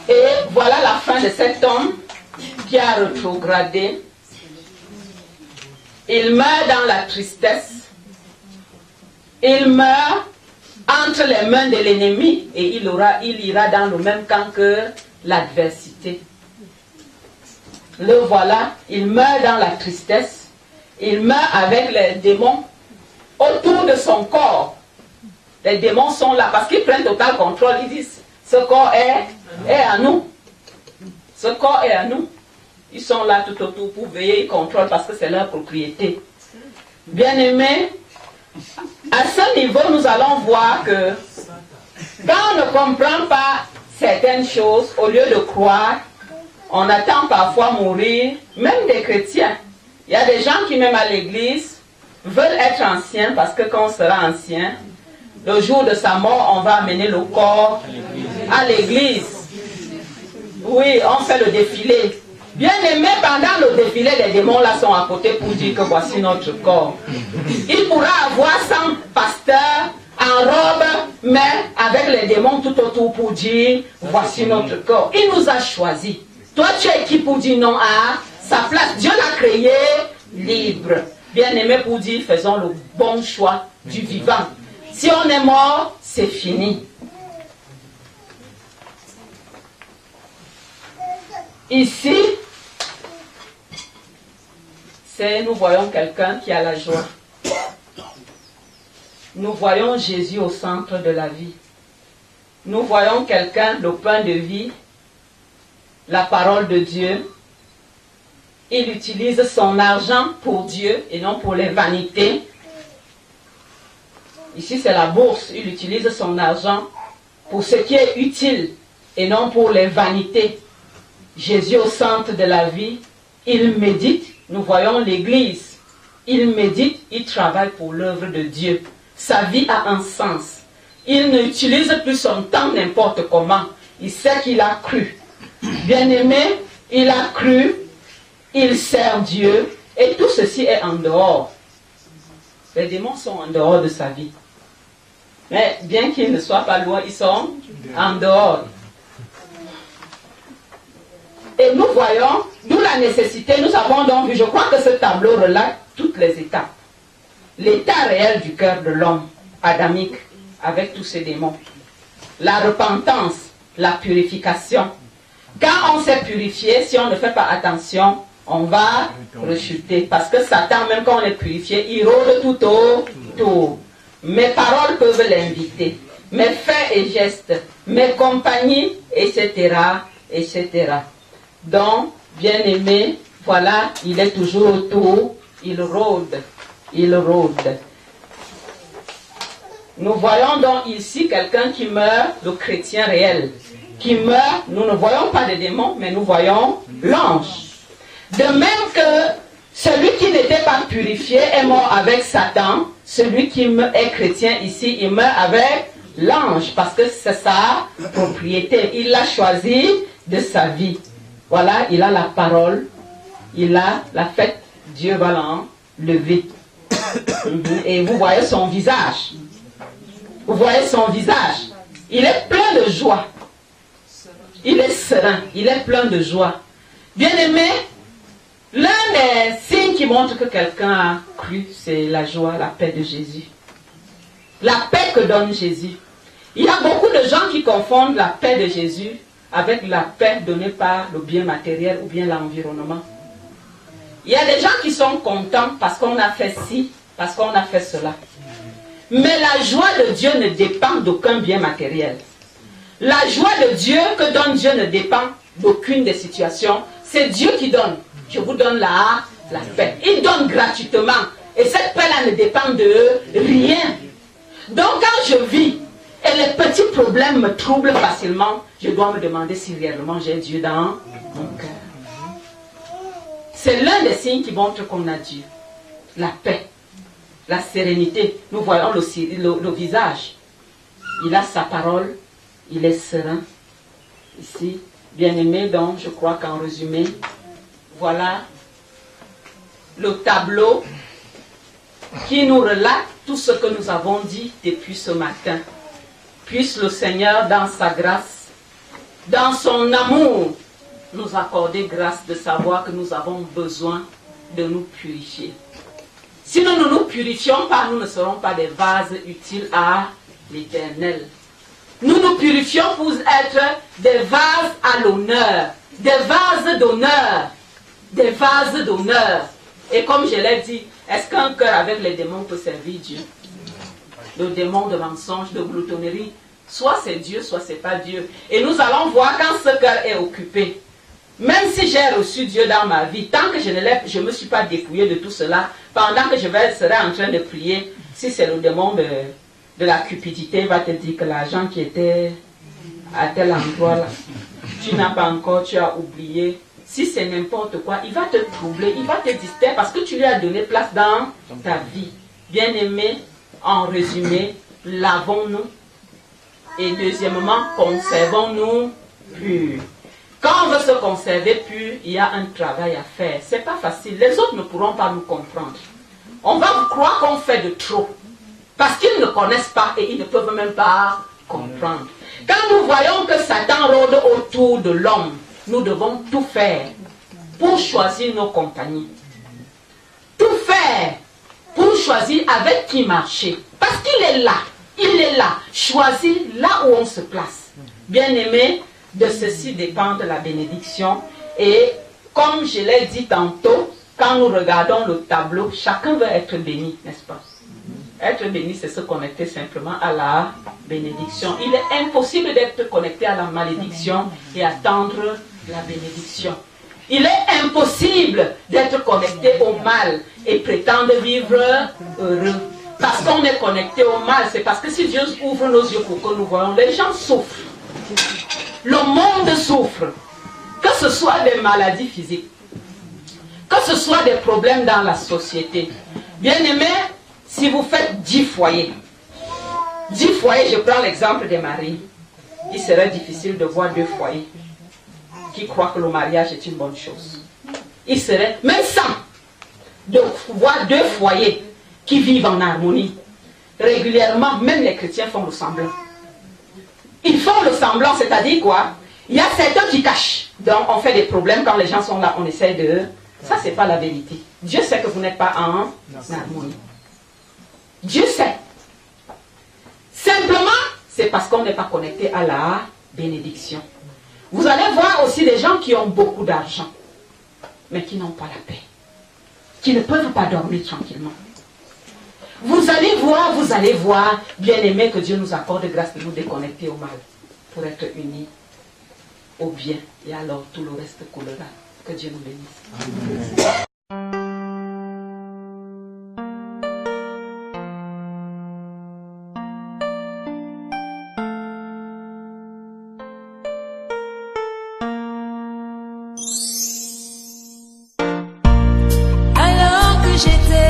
Et voilà la fin de cet homme qui a rétrogradé. Il meurt dans la tristesse. Il meurt entre les mains de l'ennemi et il ira dans le même camp que l'adversité. Le voilà, il meurt dans la tristesse. Il meurt avec les démons autour de son corps. Les démons sont là parce qu'ils prennent total contrôle. Ils disent, ce corps est à nous. Ce corps est à nous. Ils sont là tout autour pour veiller, ils contrôlent parce que c'est leur propriété. Bien-aimés, à ce niveau, nous allons voir que quand on ne comprend pas certaines choses, au lieu de croire, on attend parfois mourir, même des chrétiens. Il y a des gens qui, même à l'église, veulent être anciens parce que quand on sera ancien, le jour de sa mort, on va amener le corps à l'église. Oui, on fait le défilé. Bien aimé, pendant le défilé, les démons là sont à côté pour dire que voici notre corps. Il pourra avoir 100 pasteurs en robe, mais avec les démons tout autour pour dire voici notre corps. Il nous a choisis. Toi, tu es qui pour dire non à sa place? Dieu l'a créé libre. Bien aimé pour dire faisons le bon choix du vivant. Si on est mort, c'est fini. Ici, nous voyons quelqu'un qui a la joie. Nous voyons Jésus au centre de la vie. Nous voyons quelqu'un, le pain de vie, la parole de Dieu. Il utilise son argent pour Dieu et non pour les vanités. Ici, c'est la bourse. Il utilise son argent pour ce qui est utile et non pour les vanités. Jésus au centre de la vie, il médite. Nous voyons l'Église. Il médite, il travaille pour l'œuvre de Dieu. Sa vie a un sens. Il n'utilise plus son temps n'importe comment. Il sait qu'il a cru. Bien-aimé, il a cru, il sert Dieu, et tout ceci est en dehors. Les démons sont en dehors de sa vie. Mais bien qu'ils ne soient pas loin, ils sont en dehors. Et nous voyons, d'où la nécessité, nous avons donc vu, je crois que ce tableau relate toutes les étapes. L'état réel du cœur de l'homme, adamique, avec tous ces démons. La repentance, la purification. Quand on s'est purifié, si on ne fait pas attention, on va rechuter. Parce que Satan, même quand on est purifié, il rôde tout autour. Mes paroles peuvent l'inviter. Mes faits et gestes, mes compagnies, etc., etc. Donc, bien-aimé, voilà, il est toujours autour, il rôde, il rôde. Nous voyons donc ici quelqu'un qui meurt, le chrétien réel, qui meurt, nous ne voyons pas de démons, mais nous voyons l'ange. De même que celui qui n'était pas purifié est mort avec Satan, celui qui est chrétien ici, il meurt avec l'ange, parce que c'est sa propriété. Il l'a choisi de sa vie. Voilà, il a la parole, il a la fête, Dieu va l'enlever. Et vous voyez son visage. Vous voyez son visage. Il est plein de joie. Il est serein, il est plein de joie. Bien-aimé, l'un des signes qui montre que quelqu'un a cru, c'est la joie, la paix de Jésus. La paix que donne Jésus. Il y a beaucoup de gens qui confondent la paix de Jésus avec la paix donnée par le bien matériel ou bien l'environnement. Il y a des gens qui sont contents parce qu'on a fait ci, parce qu'on a fait cela. Mais la joie de Dieu ne dépend d'aucun bien matériel. La joie de Dieu que donne Dieu ne dépend d'aucune des situations. C'est Dieu qui donne. Je vous donne la paix. Il donne gratuitement. Et cette paix-là ne dépend de rien. Donc quand je vis et les petits problèmes me troublent facilement, je dois me demander si réellement j'ai Dieu dans mon cœur. C'est l'un des signes qui montre qu'on a Dieu. La paix, la sérénité. Nous voyons le visage. Il a sa parole, il est serein. Ici, bien-aimé, donc je crois qu'en résumé, voilà le tableau qui nous relate tout ce que nous avons dit depuis ce matin. Puisse le Seigneur, dans sa grâce, dans son amour, nous accorder grâce de savoir que nous avons besoin de nous purifier. Si nous ne nous purifions pas, nous ne serons pas des vases utiles à l'Éternel. Nous nous purifions pour être des vases à l'honneur, des vases d'honneur, des vases d'honneur. Et comme je l'ai dit, est-ce qu'un cœur avec les démons peut servir Dieu? Le démon de mensonge, de gloutonnerie, soit c'est Dieu, soit c'est pas Dieu. Et nous allons voir quand ce cœur est occupé. Même si j'ai reçu Dieu dans ma vie, tant que je ne me suis pas dépouillé de tout cela, pendant que je serai en train de prier, si c'est le démon de la cupidité, il va te dire que l'argent qui était à tel endroit là, tu n'as pas encore, tu as oublié. Si c'est n'importe quoi, il va te troubler, il va te distraire parce que tu lui as donné place dans ta vie. Bien-aimé, en résumé, lavons-nous. Et deuxièmement, conservons-nous purs. Quand on veut se conserver pur, il y a un travail à faire. C'est pas facile. Les autres ne pourront pas nous comprendre. On va croire qu'on fait de trop. Parce qu'ils ne connaissent pas et ils ne peuvent même pas comprendre. Quand nous voyons que Satan rôde autour de l'homme, nous devons tout faire pour choisir nos compagnies. Tout faire pour choisir avec qui marcher. Parce qu'il est là. Il est là. Choisir là où on se place. Bien-aimé, de ceci dépend de la bénédiction. Et comme je l'ai dit tantôt, quand nous regardons le tableau, chacun veut être béni, n'est-ce pas? Être béni, c'est se connecter simplement à la bénédiction. Il est impossible d'être connecté à la malédiction et attendre la bénédiction. Il est impossible d'être connecté au mal et prétendre vivre heureux. Parce qu'on est connecté au mal, c'est parce que si Dieu ouvre nos yeux pour que nous voyons, les gens souffrent. Le monde souffre. Que ce soit des maladies physiques, que ce soit des problèmes dans la société. Bien-aimés, si vous faites 10 foyers, je prends l'exemple des maris, il serait difficile de voir 2 foyers qui croient que le mariage est une bonne chose. Il serait, même sans, de voir 2 foyers qui vivent en harmonie. Régulièrement, même les chrétiens font le semblant. Ils font le semblant, c'est-à-dire quoi? Il y a certains qui cachent. Donc on fait des problèmes quand les gens sont là, on essaie de... Ça, c'est pas la vérité. Dieu sait que vous n'êtes pas en harmonie. Dieu sait. Simplement, c'est parce qu'on n'est pas connecté à la bénédiction. Vous allez voir aussi des gens qui ont beaucoup d'argent, mais qui n'ont pas la paix. Qui ne peuvent pas dormir tranquillement. Vous allez voir, bien-aimés, que Dieu nous accorde grâce de nous déconnecter au mal, pour être unis au bien. Et alors tout le reste coulera. Que Dieu nous bénisse. Amen. Alors que j'étais